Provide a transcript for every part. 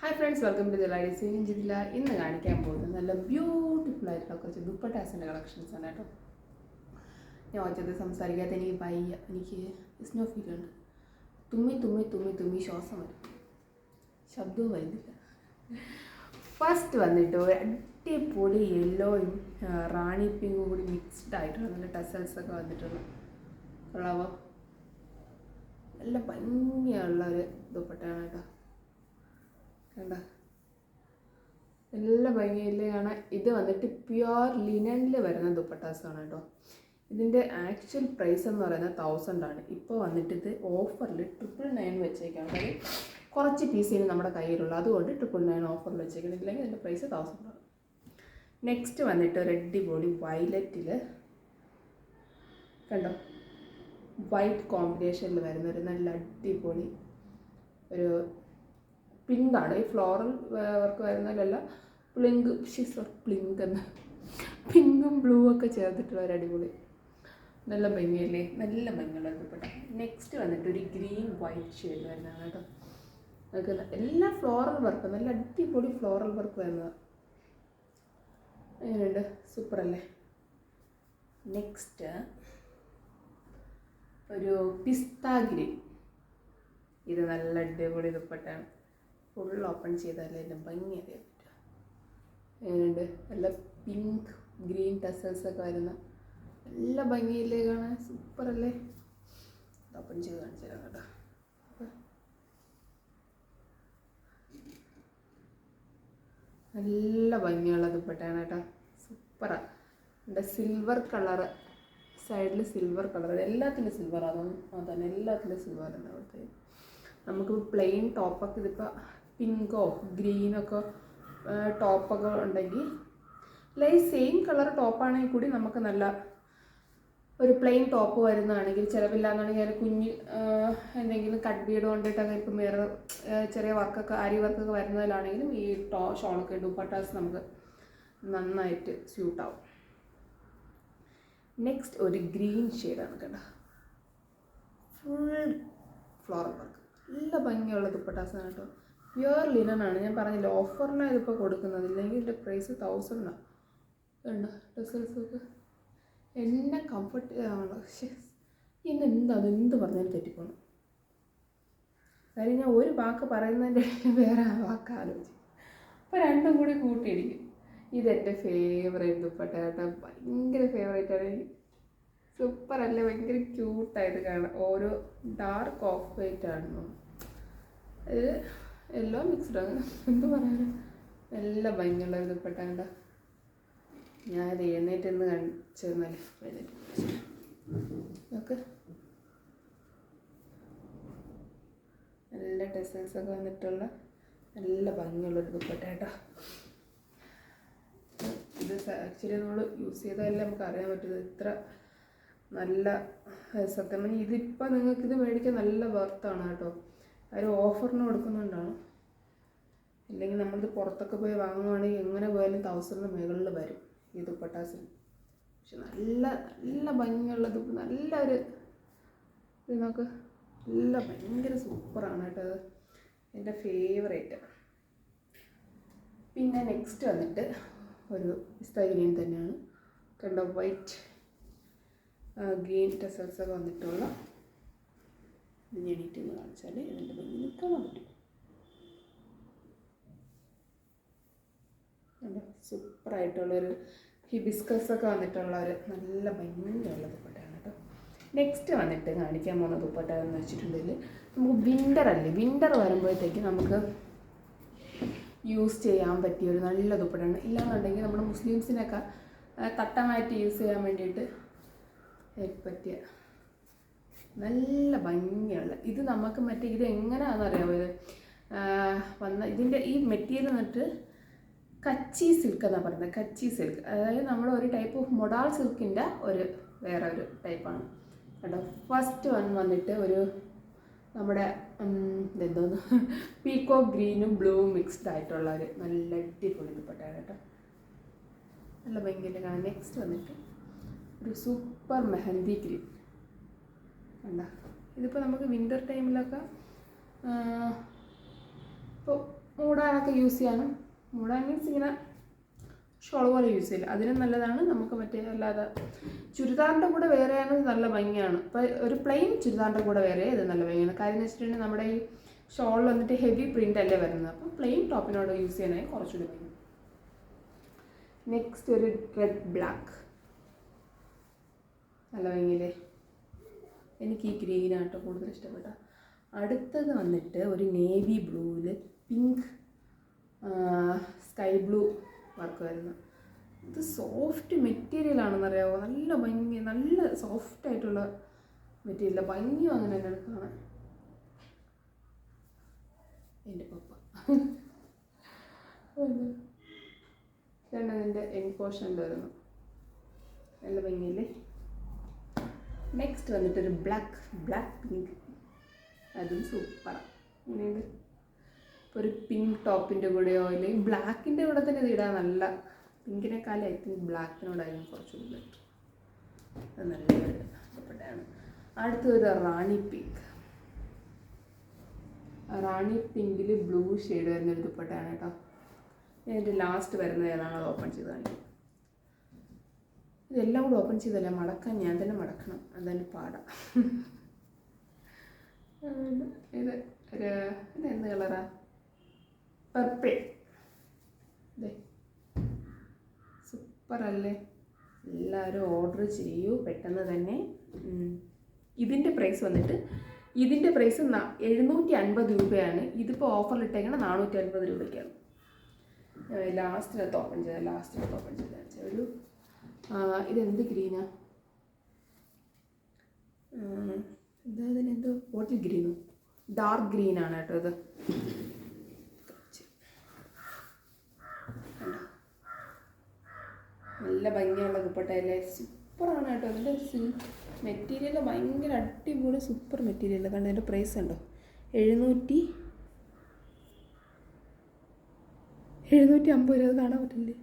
Hi friends, welcome to ദിലാഡി സീനിങ് ജില്ല. ഇന്ന് കാണിക്കാൻ പോകുന്നത് നല്ല ബ്യൂട്ടിഫുൾ ആയിട്ടുള്ള കുറച്ച് ദുപ്പട്ടാസിൻ്റെ കളക്ഷൻസ് ആണ് കേട്ടോ. ഞാൻ ഒറ്റത് സംസാരിക്കാത്ത എനിക്ക് വയ്യ, എനിക്ക് സ്നോ ഫീൽ ഉണ്ട്. തുമ്മി തുമ്മി തുമ്മി തുമ്മി ശ്വാസം വരും, ശബ്ദവും വരുന്നില്ല. ഫസ്റ്റ് വന്നിട്ട് ഒരു അടിപൊളി യെല്ലോയും റാണി പിങ്കും കൂടി മിക്സ്ഡ് ആയിട്ടുള്ള നല്ല ടസൽസൊക്കെ വന്നിട്ടുള്ള കൊള്ളാവോ, നല്ല ഭംഗിയുള്ള ഒരു ദുപ്പട്ടയാണ് കേട്ടോ. കണ്ട നല്ല ഭംഗിയില്ലേ കാണാൻ. ഇത് വന്നിട്ട് പ്യുവർ ലിനനിൽ വരുന്ന ദുപ്പട്ടാസാണ് കേട്ടോ. ഇതിൻ്റെ ആക്ച്വൽ പ്രൈസ് എന്ന് പറയുന്നത് 1000 ആണ്. ഇപ്പോൾ വന്നിട്ട് ഇത് ഓഫറിൽ 999 വെച്ചേക്കാണ്. അതായത് കുറച്ച് പീസിന് നമ്മുടെ കയ്യിലുള്ള, അതുകൊണ്ട് 999 ഓഫറിൽ വെച്ചേക്കണം. ഇല്ലെങ്കിൽ ഇതിൻ്റെ പ്രൈസ് 1000 ആണ്. നെക്സ്റ്റ് വന്നിട്ട് ഒരു അടിപൊളി വയലറ്റിൽ കണ്ടോ, വൈറ്റ് കോമ്പിനേഷനിൽ വരുന്ന ഒരു നല്ല അടിപൊളി ഒരു പിങ്കാണ്. ഈ ഫ്ലോറൽ വർക്ക് വരുന്നതിലല്ല, പ്ലിങ്ക് എന്ന് പിങ്കും ബ്ലൂ ഒക്കെ ചേർത്തിട്ടുള്ള ഒരു അടിപൊളി നല്ല ഭംഗിയല്ലേ, നല്ല ഭംഗിയുള്ള ദുപ്പട്ട. നെക്സ്റ്റ് വന്നിട്ട് ഒരു ഗ്രീൻ വൈറ്റ് ഷെയ്ഡ് വരുന്നതാണ് കേട്ടോ. നമുക്ക് എല്ലാ ഫ്ലോറൽ വർക്ക്, നല്ല അടിപൊളി ഫ്ലോറൽ വർക്ക് വരുന്നത്. എങ്ങനെയുണ്ട്, സൂപ്പർ അല്ലേ. നെക്സ്റ്റ് ഒരു പിസ്താ ഗ്രീൻ. ഇത് നല്ല അടിപൊളി ദുപ്പട്ടയാണ്. ഫുൾ ഓപ്പൺ ചെയ്താലേ എൻ്റെ ഭംഗി അറിയാൻ പറ്റുക. എങ്ങനെയുണ്ട്, നല്ല പിങ്ക് ഗ്രീൻ ടസൽസൊക്കെ വരുന്ന നല്ല ഭംഗിയില്ലേ കാണാൻ, സൂപ്പറല്ലേ. ഓപ്പൺ ചെയ്ത് കാണിച്ചു തരാം കേട്ടോ. നല്ല ഭംഗിയുള്ള ദുപ്പട്ടയാണ് കേട്ടോ, സൂപ്പറാണ്. എൻ്റെ സിൽവർ കളറ്, സൈഡിൽ സിൽവർ കളർ, എല്ലാത്തിലും സിൽവർ, അതന്നെ എല്ലാത്തിലും സിൽവർ തന്നെ അവിടുത്തെ. നമുക്ക് പ്ലെയിൻ ടോപ്പൊക്കെ, ഇതിപ്പോൾ പിങ്കോ ഗ്രീനൊക്കെ ടോപ്പൊക്കെ ഉണ്ടെങ്കിൽ, അല്ലെങ്കിൽ സെയിം കളർ ടോപ്പാണെങ്കിൽ കൂടി നമുക്ക് നല്ല ഒരു പ്ലെയിൻ ടോപ്പ് വരുന്നതാണെങ്കിൽ, ചിലവില്ലാന്നാണെങ്കിൽ അതിൽ കുഞ്ഞ് എന്തെങ്കിലും കട്ട് ബീഡ് കൊണ്ടിട്ടൊക്കെ, ഇപ്പം വേറെ ചെറിയ വർക്കൊക്കെ ആരി വർക്കൊക്കെ വരുന്നതിലാണെങ്കിലും ഈ ഷോളൊക്കെ ദുപ്പട്ടാസ് നമുക്ക് നന്നായിട്ട് സ്യൂട്ടാവും. നെക്സ്റ്റ് ഒരു ഗ്രീൻ ഷെയ്ഡാണ് കേട്ടോ, ഫുൾ ഫ്ലോറൽ വർക്ക്, നല്ല ഭംഗിയുള്ള ദുപ്പട്ടാസാണ് കേട്ടോ. പ്യുവർ ലിനനാണ്. ഞാൻ പറഞ്ഞില്ല, ഓഫറിനാണ് ഇതിപ്പോൾ കൊടുക്കുന്നത്, ഇല്ലെങ്കിൽ ഇതിൻ്റെ പ്രൈസ് 1000 ആണ്. കണ്ടോ ഡ്രസ്സൊക്കെ എന്നെ കംഫർട്ട് ആണല്ലോ. പക്ഷേ ഇന്ന് എന്ത് പറഞ്ഞാലും തെറ്റിപ്പോണം. കാര്യം ഞാൻ ഒരു വാക്ക് പറയുന്നതിൻ്റെ ഇടയിൽ വേറെ വാക്ക് ആലോചിക്കും, അപ്പോൾ രണ്ടും കൂടി കൂട്ടിയിടിക്കും. ഇതെൻ്റെ ഫേവറേറ്റ് ദുപ്പട്ട കേട്ടോ, ഭയങ്കര ഫേവറേറ്റാണ് എനിക്ക്. സൂപ്പറല്ലേ, ഭയങ്കര ക്യൂട്ടായിട്ട് കാണാം. ഓരോ ഡാർക്ക് ഓഫ് വൈറ്റ് ആണെന്നോ, ഇത് എല്ലാം മിക്സ്ഡാണ്, എന്ത് പറയാനും നല്ല ഭംഗിയുള്ള ഒരു ദുപ്പട്ട കണ്ട. ഞാനത് എഴുന്നേറ്റെന്ന് കാണിച്ചു തന്നാലേ, നോക്ക് നല്ല ടെസൽസൊക്കെ വന്നിട്ടുള്ള നല്ല ഭംഗിയുള്ളൊരു ദുപ്പട്ട കേട്ടോ. ഇത് ആക്ച്വലി നമ്മൾ യൂസ് ചെയ്താലേ നമുക്ക് അറിയാൻ പറ്റുന്നത് ഇത്ര നല്ല. സത്യം പറഞ്ഞാൽ ഇതിപ്പോൾ നിങ്ങൾക്കിത് മേടിക്കാൻ നല്ല വർത്താണ് കേട്ടോ. ഒരു ഓഫറിന് കൊടുക്കുന്നുകൊണ്ടാണ്. ഇല്ലെങ്കിൽ നമ്മളിത് പുറത്തൊക്കെ പോയി വാങ്ങുകയാണെങ്കിൽ എങ്ങനെ പോയാലും 1000 മുകളിൽ വരും ഈ ദുപ്പട്ടാസിന്. പക്ഷെ നല്ല നല്ല ഭംഗിയുള്ളത്, നല്ലൊരു ഇത് നോക്ക്, നല്ല ഭയങ്കര സൂപ്പറാണ് കേട്ടോ. അത് എൻ്റെ ഫേവറേറ്റ്. പിന്നെ നെക്സ്റ്റ് വന്നിട്ട് ഒരു പിസ്താ ഗ്രീൻ തന്നെയാണ് കണ്ടോ, വൈറ്റ് ഗ്രീൻ ടെസൽസൊക്കെ വന്നിട്ടുള്ള. ഇത് ഞെണിയിട്ടെന്ന് കാണിച്ചാൽ ഇതിൻ്റെ ഭംഗി കാണാൻ പറ്റും. കണ്ടോ, സൂപ്പറായിട്ടുള്ളൊരു ഹിബിസ്കസൊക്കെ വന്നിട്ടുള്ള ഒരു നല്ല ഭംഗിയുള്ള ദുപ്പട്ടയാണ് കേട്ടോ. നെക്സ്റ്റ് വന്നിട്ട് കാണിക്കാൻ പോകുന്ന ദുപ്പട്ട എന്ന് വെച്ചിട്ടുണ്ടെങ്കിൽ, നമുക്ക് വിൻ്റർ വരുമ്പോഴത്തേക്ക് നമുക്ക് യൂസ് ചെയ്യാൻ പറ്റിയൊരു നല്ല ദുപ്പട്ടയാണ്. ഇല്ലാന്നുണ്ടെങ്കിൽ നമ്മുടെ മുസ്ലിംസിനൊക്കെ തട്ടമായിട്ട് യൂസ് ചെയ്യാൻ വേണ്ടിയിട്ട് പറ്റിയ നല്ല ഭംഗിയുള്ള ഇത്. നമുക്ക് ഇത് എങ്ങനെയാണെന്നറിയാമോ, ഇത് ഇതിൻ്റെ ഈ മെറ്റീരിയൽ വന്നിട്ട് കച്ചി സിൽക്ക് എന്നാണ് പറയുന്നത്. കച്ചി സിൽക്ക്, അതായത് നമ്മൾ ഒരു ടൈപ്പ് ഓഫ് മൊഡാൾ സിൽക്കിൻ്റെ വേറെ ഒരു ടൈപ്പാണ് കേട്ടോ. ഫസ്റ്റ് വന്നിട്ട് ഒരു നമ്മുടെ എന്തോന്ന് പീക്കോ ഗ്രീനും ബ്ലൂവും മിക്സ്ഡ് ആയിട്ടുള്ള ഒരു നല്ല അടിപൊളി ദുപ്പട്ടയാണ് കേട്ടോ, നല്ല ഭംഗിയിൽ കാണാം. നെക്സ്റ്റ് വന്നിട്ട് ഒരു സൂപ്പർ മെഹന്തി ഗ്രീൻ കണ്ട. ഇതിപ്പോൾ നമുക്ക് വിൻ്റർ ടൈമിലൊക്കെ ഇപ്പോൾ മൂടാനൊക്കെ യൂസ് ചെയ്യാനും, മൂടാൻ മീൻസ് ഇങ്ങനെ ഷോൾ പോലെ യൂസ് ചെയ്യില്ല, അതിനും നല്ലതാണ്. നമുക്ക് മറ്റേ അല്ലാതെ ചുരിദാറിൻ്റെ കൂടെ വേറെയാണ് നല്ല ഭംഗിയാണ്. ഇപ്പോൾ ഒരു പ്ലെയിൻ ചുരിദാറിൻ്റെ കൂടെ വേറെ ഇത് നല്ല ഭംഗിയാണ്. കാര്യം എന്ന് വെച്ചിട്ടുണ്ടെങ്കിൽ നമ്മുടെ ഈ ഷോളിൽ വന്നിട്ട് ഹെവി പ്രിൻ്റ് അല്ലേ വരുന്നത്, അപ്പോൾ പ്ലെയിൻ ടോപ്പിനോട് യൂസ് ചെയ്യാനായി കുറച്ചുകൂടി ഭംഗി. നെക്സ്റ്റ് ഒരു റെഡ് ബ്ലാക്ക്, നല്ല ഭംഗിയില്ലേ. എനിക്ക് ഈ ഗ്രീനാട്ടോ കൂടുതൽ ഇഷ്ടപ്പെട്ട. അടുത്തത് വന്നിട്ട് ഒരു നേവി ബ്ലൂവിൽ പിങ്ക് സ്കൈ ബ്ലൂ വർക്ക് വരുന്നത്. ഇത് സോഫ്റ്റ് മെറ്റീരിയലാണെന്നറിയാമോ, നല്ല ഭംഗി, നല്ല സോഫ്റ്റായിട്ടുള്ള മെറ്റീരിയൽ, ഭംഗിയും അങ്ങനെ തന്നെയാണ് കാണാൻ. എൻ്റെ പപ്പ രണ്ടതിൻ്റെ എൻ പോർഷനിൽ വരുന്നു, നല്ല ഭംഗിയില്ലേ. നെക്സ്റ്റ് വന്നിട്ടൊരു ബ്ലാക്ക് പിങ്ക്, അതും സൂപ്പറാണ്. ഇങ്ങനെയുണ്ട്. ഇപ്പോൾ ഒരു പിങ്ക് ടോപ്പിൻ്റെ കൂടെയോ അല്ലെങ്കിൽ ബ്ലാക്കിൻ്റെ കൂടെ തന്നെ ഇത് ഇടാൻ നല്ല, പിങ്കിനേക്കാളും ഐ തിങ്ക് ബ്ലാക്കിനോടായിരുന്നു കുറച്ചുകൂടി ബെറ്റർ. അത് നല്ലൊരു ഇഷ്ടപ്പെട്ടാണ്. അടുത്തൊരു റാണി പിങ്കിൽ ബ്ലൂ ഷെയ്ഡ് വരുന്നൊരു ദുപ്പട്ടയാണ് കേട്ടോ. ഇതിൻ്റെ ലാസ്റ്റ് വരുന്നത് ഏതാണ്, അത് ഓപ്പൺ ചെയ്ത് കാണിക്കും. ഇതെല്ലാം കൂടെ ഓപ്പൺ ചെയ്തല്ല, മടക്കാൻ ഞാൻ തന്നെ മടക്കണം, അതെൻ്റെ പാടാം. ഇതെന്ത് കളറാ, പർപ്പിൾ. അതെ, സൂപ്പറല്ലേ. എല്ലാവരും ഓർഡർ ചെയ്യൂ പെട്ടെന്ന് തന്നെ. ഇതിൻ്റെ പ്രൈസ് വന്നിട്ട്, ഇതിൻ്റെ പ്രൈസ് 750 രൂപയാണ്. ഇതിപ്പോൾ ഓഫറിലിട്ടേക്കണം 450 രൂപയ്ക്കാണ്. ലാസ്റ്റിനകത്ത് ഓപ്പൺ ചെയ്ത ഒരു ഇതെന്ത് ഗ്രീനാ, എന്തോ ബോട്ടിൽ ഗ്രീനോ, ഡാർക്ക് ഗ്രീനാണ് കേട്ടോ ഇത്. നല്ല ഭംഗിയുള്ള ദുപ്പട്ടയല്ലേ, സൂപ്പറാണ് കേട്ടോ. അതിൻ്റെ മെറ്റീരിയൽ ഭയങ്കര അടിപൊളി സൂപ്പർ മെറ്റീരിയൽ. കണ്ട് ഇതിൻ്റെ പ്രൈസ് ഉണ്ടോ, 750 രൂപ. അത് കാണാൻ പറ്റില്ലേ,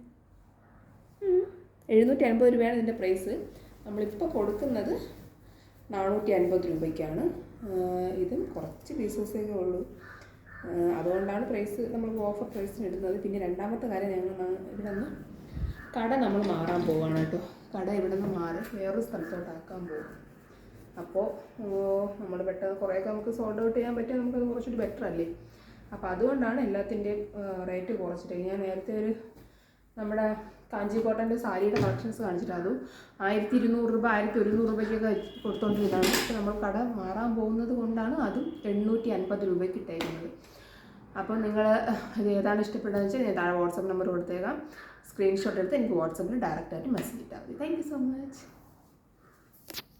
750 രൂപയാണ് ഇതിൻ്റെ പ്രൈസ്. നമ്മളിപ്പോൾ കൊടുക്കുന്നത് 450 രൂപയ്ക്കാണ്. ഇതും കുറച്ച് പീസസൊക്കെ ഉള്ളൂ, അതുകൊണ്ടാണ് പ്രൈസ് നമ്മൾ ഓഫർ പ്രൈസിന് ഇടുന്നത്. പിന്നെ രണ്ടാമത്തെ കാര്യം, ഞങ്ങൾ ഇവിടെ നിന്ന് കട നമ്മൾ മാറാൻ പോവുകയാണ് കേട്ടോ. കട ഇവിടെ നിന്ന് മാറി വേറൊരു സ്ഥലത്തോട്ടാക്കാൻ പോകും. അപ്പോൾ നമ്മൾ പെട്ടെന്ന് കുറേയൊക്കെ നമുക്ക് സോൾഡ് ഔട്ട് ചെയ്യാൻ പറ്റിയാൽ നമുക്കത് കുറച്ചുകൂടി ബെറ്റർ അല്ലേ. അപ്പോൾ അതുകൊണ്ടാണ് എല്ലാത്തിൻ്റെയും റേറ്റ് കുറച്ചിട്ട്. ഞാൻ നേരത്തെ ഒരു നമ്മുടെ കാഞ്ചി കോട്ടൻ്റെ സാരിയുടെ കളക്ഷൻസ് കാണിച്ചിട്ട് അതും 1200 രൂപ 1100 രൂപയ്ക്കൊക്കെ കൊടുത്തുകൊണ്ടിരുന്നതാണ്. പക്ഷെ നമ്മൾ കട മാറാൻ പോകുന്നത് കൊണ്ടാണ് അതും 850 രൂപയ്ക്ക് ഇട്ടേക്കുന്നത്. അപ്പോൾ നിങ്ങൾ ഇത് ഏതാണ് ഇഷ്ടപ്പെട്ടതെന്ന് വെച്ചാൽ ഞാൻ താഴെ വാട്സപ്പ് നമ്പർ കൊടുത്തേക്കാം. സ്ക്രീൻഷോട്ട് എടുത്ത് എനിക്ക് വാട്സപ്പിൽ ഡയറക്റ്റായിട്ട് മെസ്സേജ് ഇട്ടാൽ മതി. Thank you so much.